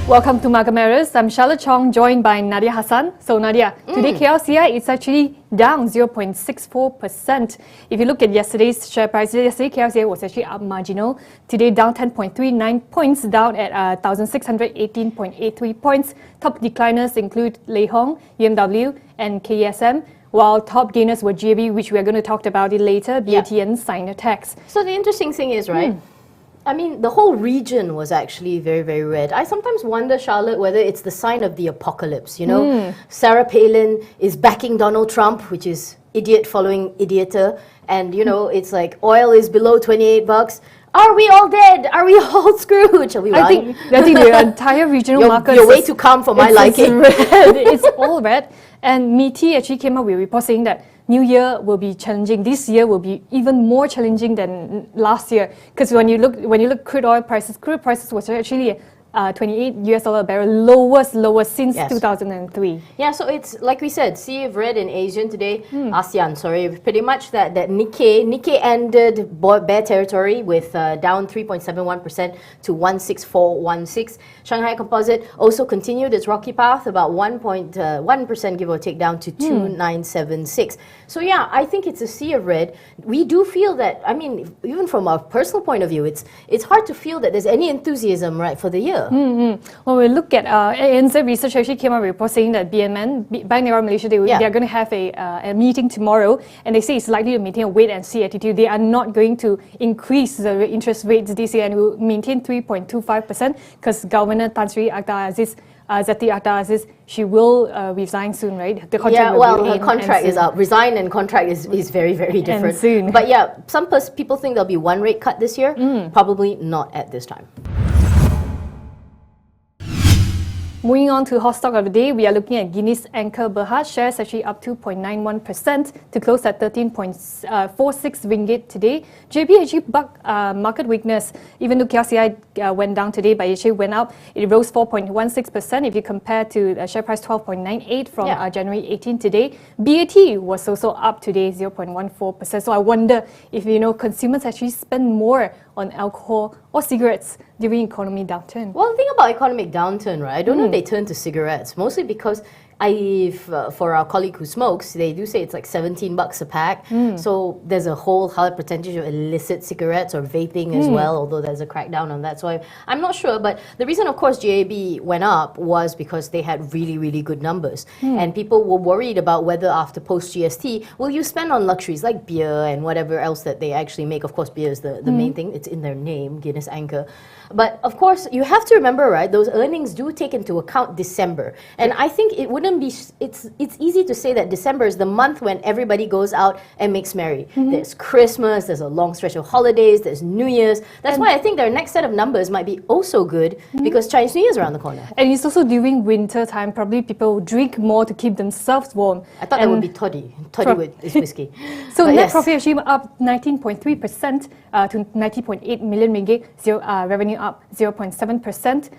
Welcome to Market Matters. I'm Charlotte Chong, joined by Nadia Hassan. So Nadia, today KLCI is actually down 0.64%. If you look at yesterday's share price, yesterday KLCI was actually up marginal. Today down 10.39 points, down at 1,618.83 points. Top decliners include Lei Hong, UMW and KESM. While top gainers were JB, which we are going to talk about it later, BAT and Sinotex. So the interesting thing is, right, I mean, the whole region was actually very, very red. I sometimes wonder, Charlotte, whether it's the sign of the apocalypse, you know? Sarah Palin is backing Donald Trump, which is idiot following idioter. And, you know, it's like oil is below 28 bucks. Are we all dead? Are we all screwed? Shall we run? I think the entire regional market you're way too calm for my liking. It's all red. And METI actually came up with a report saying that New Year will be challenging. This year will be even more challenging than last year. Because when you look crude prices was actually 28 US dollar a barrel, lowest since 2003. Yeah, so it's like we said, sea of red in Asian today, ASEAN, sorry, pretty much that Nikkei ended bear territory with down 3.71% to 16416. Shanghai Composite also continued its rocky path, about 1.1% give or take, down to 2976. So yeah, I think it's a sea of red. We do feel that, I mean, even from a personal point of view, it's hard to feel that there's any enthusiasm, right, for the year. When we look at ANZ Research actually came out with a report saying that BMN, Bank Negara Malaysia, they are going to have a meeting tomorrow, and they say it's likely to maintain a wait-and-see attitude. They are not going to increase the interest rates this year and will maintain 3.25% because Governor Tan Sri Zati Akhtar Aziz, she will resign soon, right? The contract her contract is up. Resign and contract is very, very different. And soon. But yeah, some people think there'll be one rate cut this year. Probably not at this time. Moving on to hot stock of the day, we are looking at Guinness Anchor Bhd. Shares actually up 2.91% to close at 13.46 ringgit today. JB actually bucked market weakness. Even though KLCI went down today, but it actually went up. It rose 4.16% if you compare to the share price 12.98 from January 18 today. BAT was also up today, 0.14%. So I wonder if, you know, consumers actually spend more on alcohol or cigarettes during economy downturn. Well, the thing about economic downturn, right? I don't know if they turn to cigarettes, mostly because for our colleague who smokes, they do say it's like 17 bucks a pack. So there's a whole high percentage of illicit cigarettes or vaping as well, although there's a crackdown on that. So I'm not sure. But the reason, of course, JAB went up was because they had really, really good numbers. And people were worried about whether after post-GST, will you spend on luxuries like beer and whatever else that they actually make. Of course, beer is the main thing. It's in their name, Guinness Anchor. But of course, you have to remember, right, those earnings do take into account December. And I think it wouldn't be, it's easy to say that December is the month when everybody goes out and makes merry. There's Christmas, there's a long stretch of holidays, there's New Year's. That's why I think their next set of numbers might be also good because Chinese New Year's around the corner. And it's also during winter time, probably people drink more to keep themselves warm. I thought that would be toddy. Toddy is whiskey. So but net profit actually up 19.3% to 90.8 million ringgit, revenue up 0.7%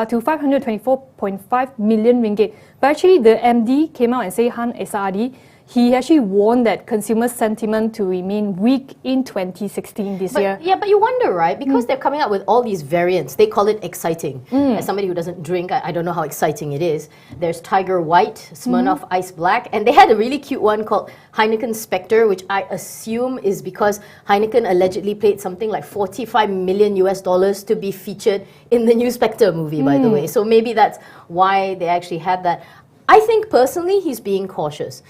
to 524.5 million ringgit. But actually, the MD came out and said, Han Esadi, he actually warned that consumer sentiment to remain weak in 2016 this year. Yeah, but you wonder, right? Because they're coming up with all these variants. They call it exciting. As somebody who doesn't drink, I don't know how exciting it is. There's Tiger White, Smirnoff Ice Black, and they had a really cute one called Heineken Spectre, which I assume is because Heineken allegedly paid something like 45 million US dollars to be featured in the new Spectre movie, by the way. So maybe that's why they actually had that. I think personally he's being cautious.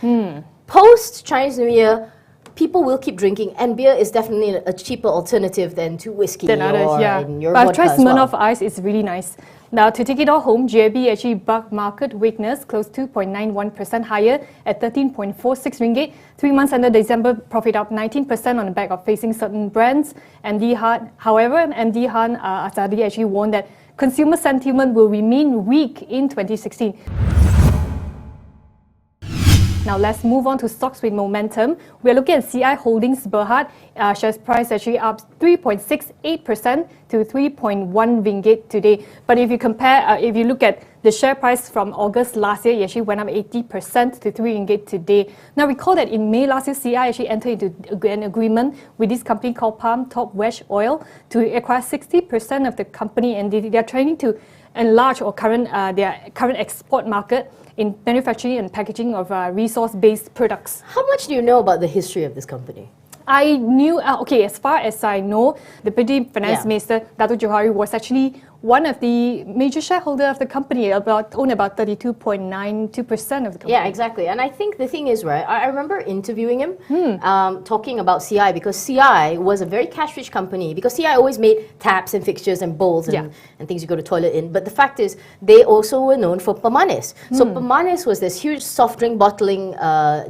Post Chinese New Year, people will keep drinking, and beer is definitely a cheaper alternative than to whiskey than others, your but vodka try as Smirnoff Ice, it's really nice. Now to take it all home, JB actually bucked market weakness, closed 2.91% higher at 13.46 ringgit. 3 months under December, profit up 19% on the back of facing certain brands. However, MD Han Azadi actually warned that consumer sentiment will remain weak in 2016. Now let's move on to stocks with momentum. We're looking at CI Holdings Berhad. Shares price actually up 3.68% to 3.1 ringgit today. But if you compare, if you look at the share price from August last year, it actually went up 80% to 3 ringgit today. Now recall that in May last year, CI actually entered into an agreement with this company called Palmtop Vegoil to acquire 60% of the company, and they are trying to enlarge or their current export market in manufacturing and packaging of resource-based products. How much do you know about the history of this company? I knew, as far as I know, the Deputy Finance Minister, Dato Johari, was actually one of the major shareholder of the company, owned about 32.92% of the company. Yeah, exactly. And I think the thing is, right, I remember interviewing him, talking about CI, because CI was a very cash-rich company, because CI always made taps and fixtures and bowls and things you go to toilet in. But the fact is, they also were known for Permanis. So Permanis was this huge soft drink bottling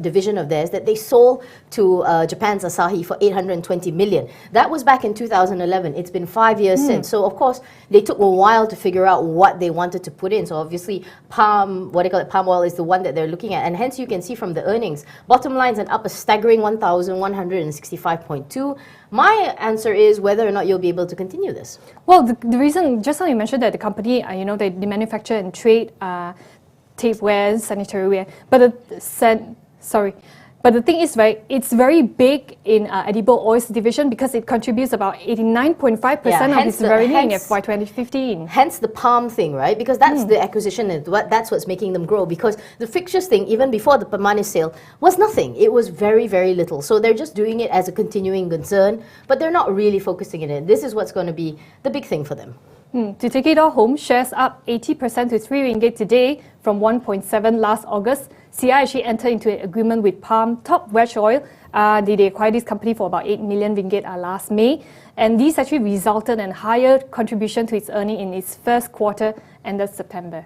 division of theirs that they sold to Japan's Asahi for 820 million. That was back in 2011. It's been 5 years since. So of course, they took a while to figure out what they wanted to put in. So obviously, palm oil is the one that they're looking at. And hence you can see from the earnings, bottom lines are up a staggering 1,165.2. My answer is whether or not you'll be able to continue this. Well, the reason, just now you mentioned that the company, they manufacture and trade tapeware, sanitary ware, but But the thing is, right, it's very big in edible oils division because it contributes about 89.5% of its revenue in FY 2015. Hence the palm thing, right? Because that's the acquisition and that's what's making them grow. Because the fixtures thing, even before the Permanis sale, was nothing. It was very, very little. So they're just doing it as a continuing concern, but they're not really focusing on it. This is what's going to be the big thing for them. To take it all home, shares up 80% to 3 ringgit today from 1.7 last August. CI actually entered into an agreement with Palmtop Vegoil. They acquired this company for about 8 million ringgit last May. And this actually resulted in higher contribution to its earning in its first quarter ended September.